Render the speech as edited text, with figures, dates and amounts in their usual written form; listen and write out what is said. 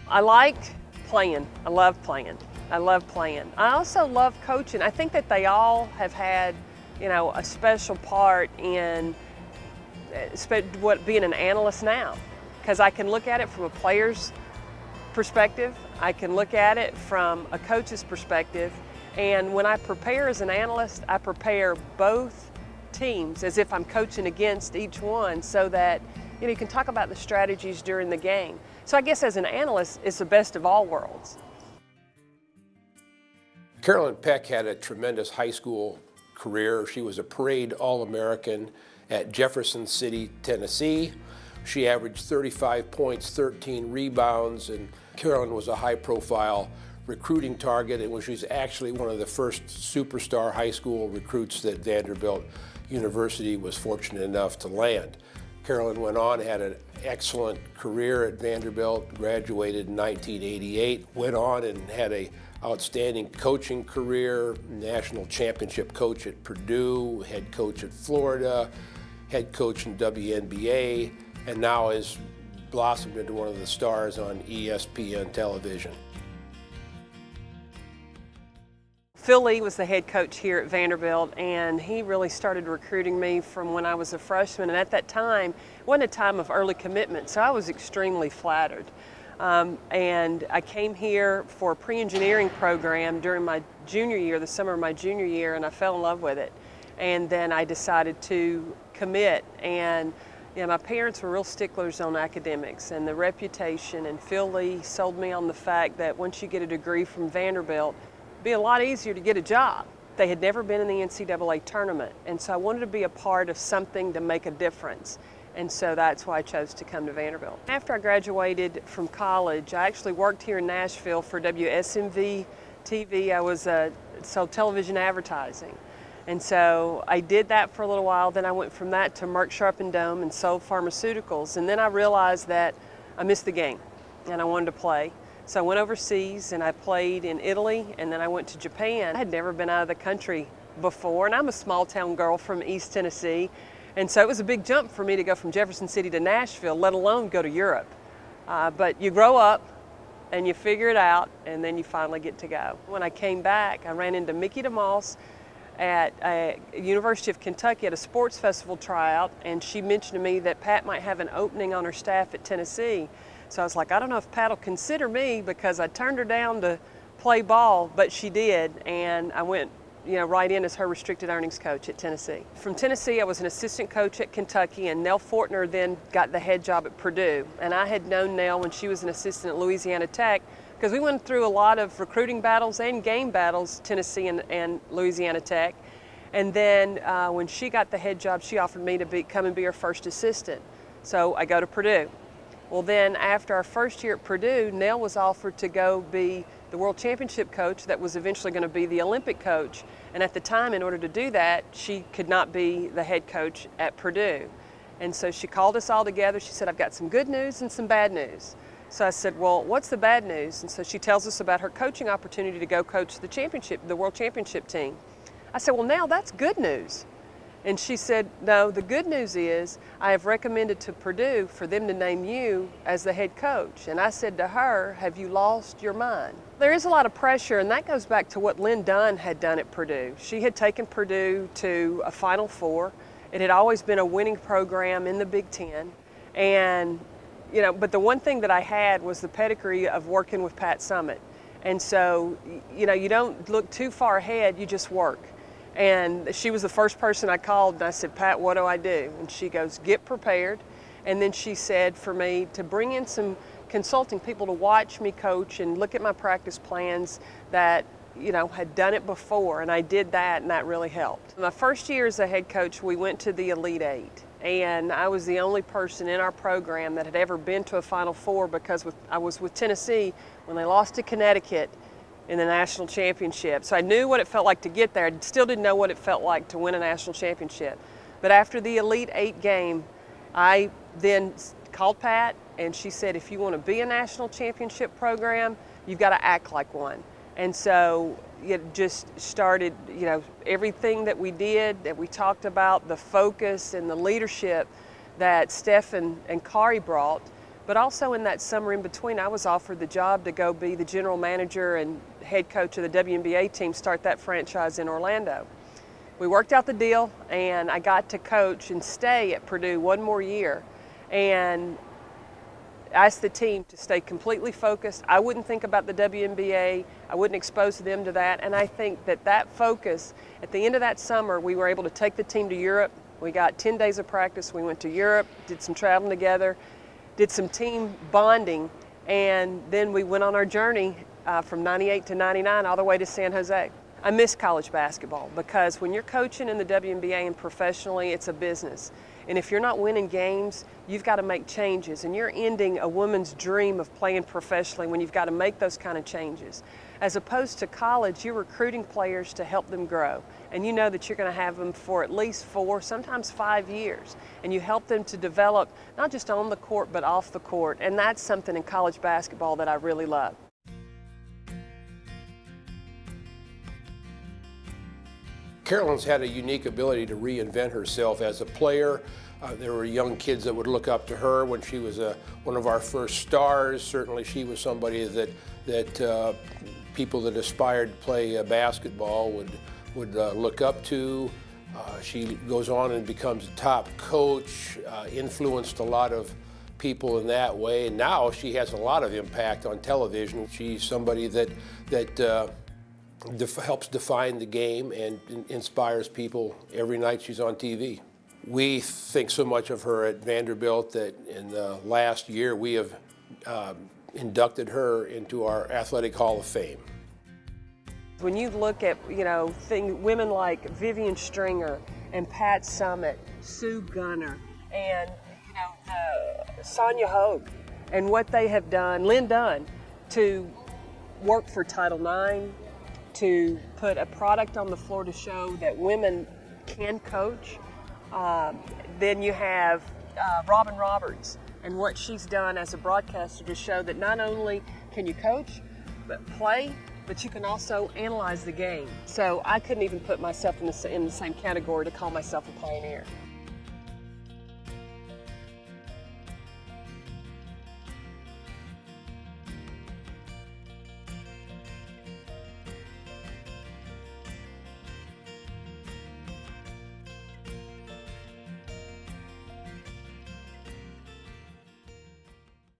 I like playing. I love playing. I love playing. I also love coaching. I think that they all have had, a special part in being an analyst now, because I can look at it from a player's perspective. I can look at it from a coach's perspective. And when I prepare as an analyst, I prepare both teams as if I'm coaching against each one, so that you can talk about the strategies during the game. So I guess as an analyst, it's the best of all worlds. Carolyn Peck had a tremendous high school career. She was a parade All-American at Jefferson City, Tennessee. She averaged 35 points, 13 rebounds, and Carolyn was a high-profile recruiting target, and she was actually one of the first superstar high school recruits that Vanderbilt University was fortunate enough to land. Carolyn went on, had an excellent career at Vanderbilt, graduated in 1988, went on and had an outstanding coaching career, national championship coach at Purdue, head coach at Florida, head coach in WNBA, and now has blossomed into one of the stars on ESPN television. Phil Lee was the head coach here at Vanderbilt, and he really started recruiting me from when I was a freshman. And at that time, it wasn't a time of early commitment, so I was extremely flattered. And I came here for a pre-engineering program during my junior year, the summer of my junior year, and I fell in love with it. And then I decided to commit. And my parents were real sticklers on academics and the reputation, and Phil Lee sold me on the fact that once you get a degree from Vanderbilt, be a lot easier to get a job. They had never been in the NCAA tournament, and so I wanted to be a part of something to make a difference, and so that's why I chose to come to Vanderbilt. After I graduated from college, I actually worked here in Nashville for WSMV TV. I was sold television advertising, and so I did that for a little while. Then I went from that to Merck Sharp and Dome and sold pharmaceuticals, and then I realized that I missed the game and I wanted to play. So I went overseas and I played in Italy, and then I went to Japan. I had never been out of the country before, and I'm a small town girl from East Tennessee, and so it was a big jump for me to go from Jefferson City to Nashville, let alone go to Europe. But you grow up and you figure it out, and then you finally get to go. When I came back, I ran into Mickey DeMoss at University of Kentucky at a sports festival tryout, and she mentioned to me that Pat might have an opening on her staff at Tennessee. So I was like, I don't know if Pat will consider me, because I turned her down to play ball, but she did, and I went right in as her restricted earnings coach at Tennessee. From Tennessee, I was an assistant coach at Kentucky, and Nell Fortner then got the head job at Purdue. And I had known Nell when she was an assistant at Louisiana Tech, because we went through a lot of recruiting battles and game battles, Tennessee and Louisiana Tech. And then when she got the head job, she offered me to come and be her first assistant. So I go to Purdue. Well, then after our first year at Purdue, Nell was offered to go be the World Championship coach that was eventually going to be the Olympic coach. And at the time, in order to do that, she could not be the head coach at Purdue. And so she called us all together. She said, I've got some good news and some bad news. So I said, well, what's the bad news? And so she tells us about her coaching opportunity to go coach the World Championship team. I said, well, Nell, that's good news. And she said, no, the good news is I have recommended to Purdue for them to name you as the head coach. And I said to her, have you lost your mind? There is a lot of pressure, and that goes back to what Lynn Dunn had done at Purdue. She had taken Purdue to a Final Four. It had always been a winning program in the Big Ten. And, but the one thing that I had was the pedigree of working with Pat Summitt. And so, you don't look too far ahead, you just work. And she was the first person I called, and I said, Pat, what do I do? And she goes, get prepared. And then she said for me to bring in some consulting people to watch me coach and look at my practice plans that, had done it before. And I did that, and that really helped. My first year as a head coach, we went to the Elite Eight. And I was the only person in our program that had ever been to a Final Four, because I was with Tennessee when they lost to Connecticut in the national championship. So I knew what it felt like to get there. I still didn't know what it felt like to win a national championship. But after the Elite Eight game, I then called Pat, and she said, if you want to be a national championship program, you've got to act like one. And so it just started, everything that we did, that we talked about, the focus and the leadership that Steph and Kari brought But also in that summer in between, I was offered the job to go be the general manager and head coach of the WNBA team, start that franchise in Orlando. We worked out the deal, and I got to coach and stay at Purdue one more year. And asked the team to stay completely focused. I wouldn't think about the WNBA. I wouldn't expose them to that. And I think that focus, at the end of that summer, we were able to take the team to Europe. We got 10 days of practice. We went to Europe, did some traveling together, did some team bonding, and then we went on our journey from 98 to 99 all the way to San Jose. I miss college basketball because when you're coaching in the WNBA and professionally, it's a business. And if you're not winning games, you've got to make changes. And you're ending a woman's dream of playing professionally when you've got to make those kind of changes. As opposed to college, you're recruiting players to help them grow. And you know that you're going to have them for at least 4, sometimes 5 years. And you help them to develop not just on the court, but off the court. And that's something in college basketball that I really love. Carolyn's had a unique ability to reinvent herself as a player. There were young kids that would look up to her when she was one of our first stars. Certainly she was somebody that people that aspired to play basketball would look up to. She goes on and becomes a top coach, influenced a lot of people in that way. And now she has a lot of impact on television. She's somebody that helps define the game and inspires people every night she's on TV. We think so much of her at Vanderbilt that in the last year we have inducted her into our Athletic Hall of Fame. When you look at, women like Vivian Stringer and Pat Summitt, Sue Gunner, and, Sonia Hogue, and what they have done, Lynn Dunn, to work for Title IX, to put a product on the floor to show that women can coach. Then you have Robin Roberts and what she's done as a broadcaster to show that not only can you coach, but play, but you can also analyze the game. So I couldn't even put myself in the same category to call myself a pioneer.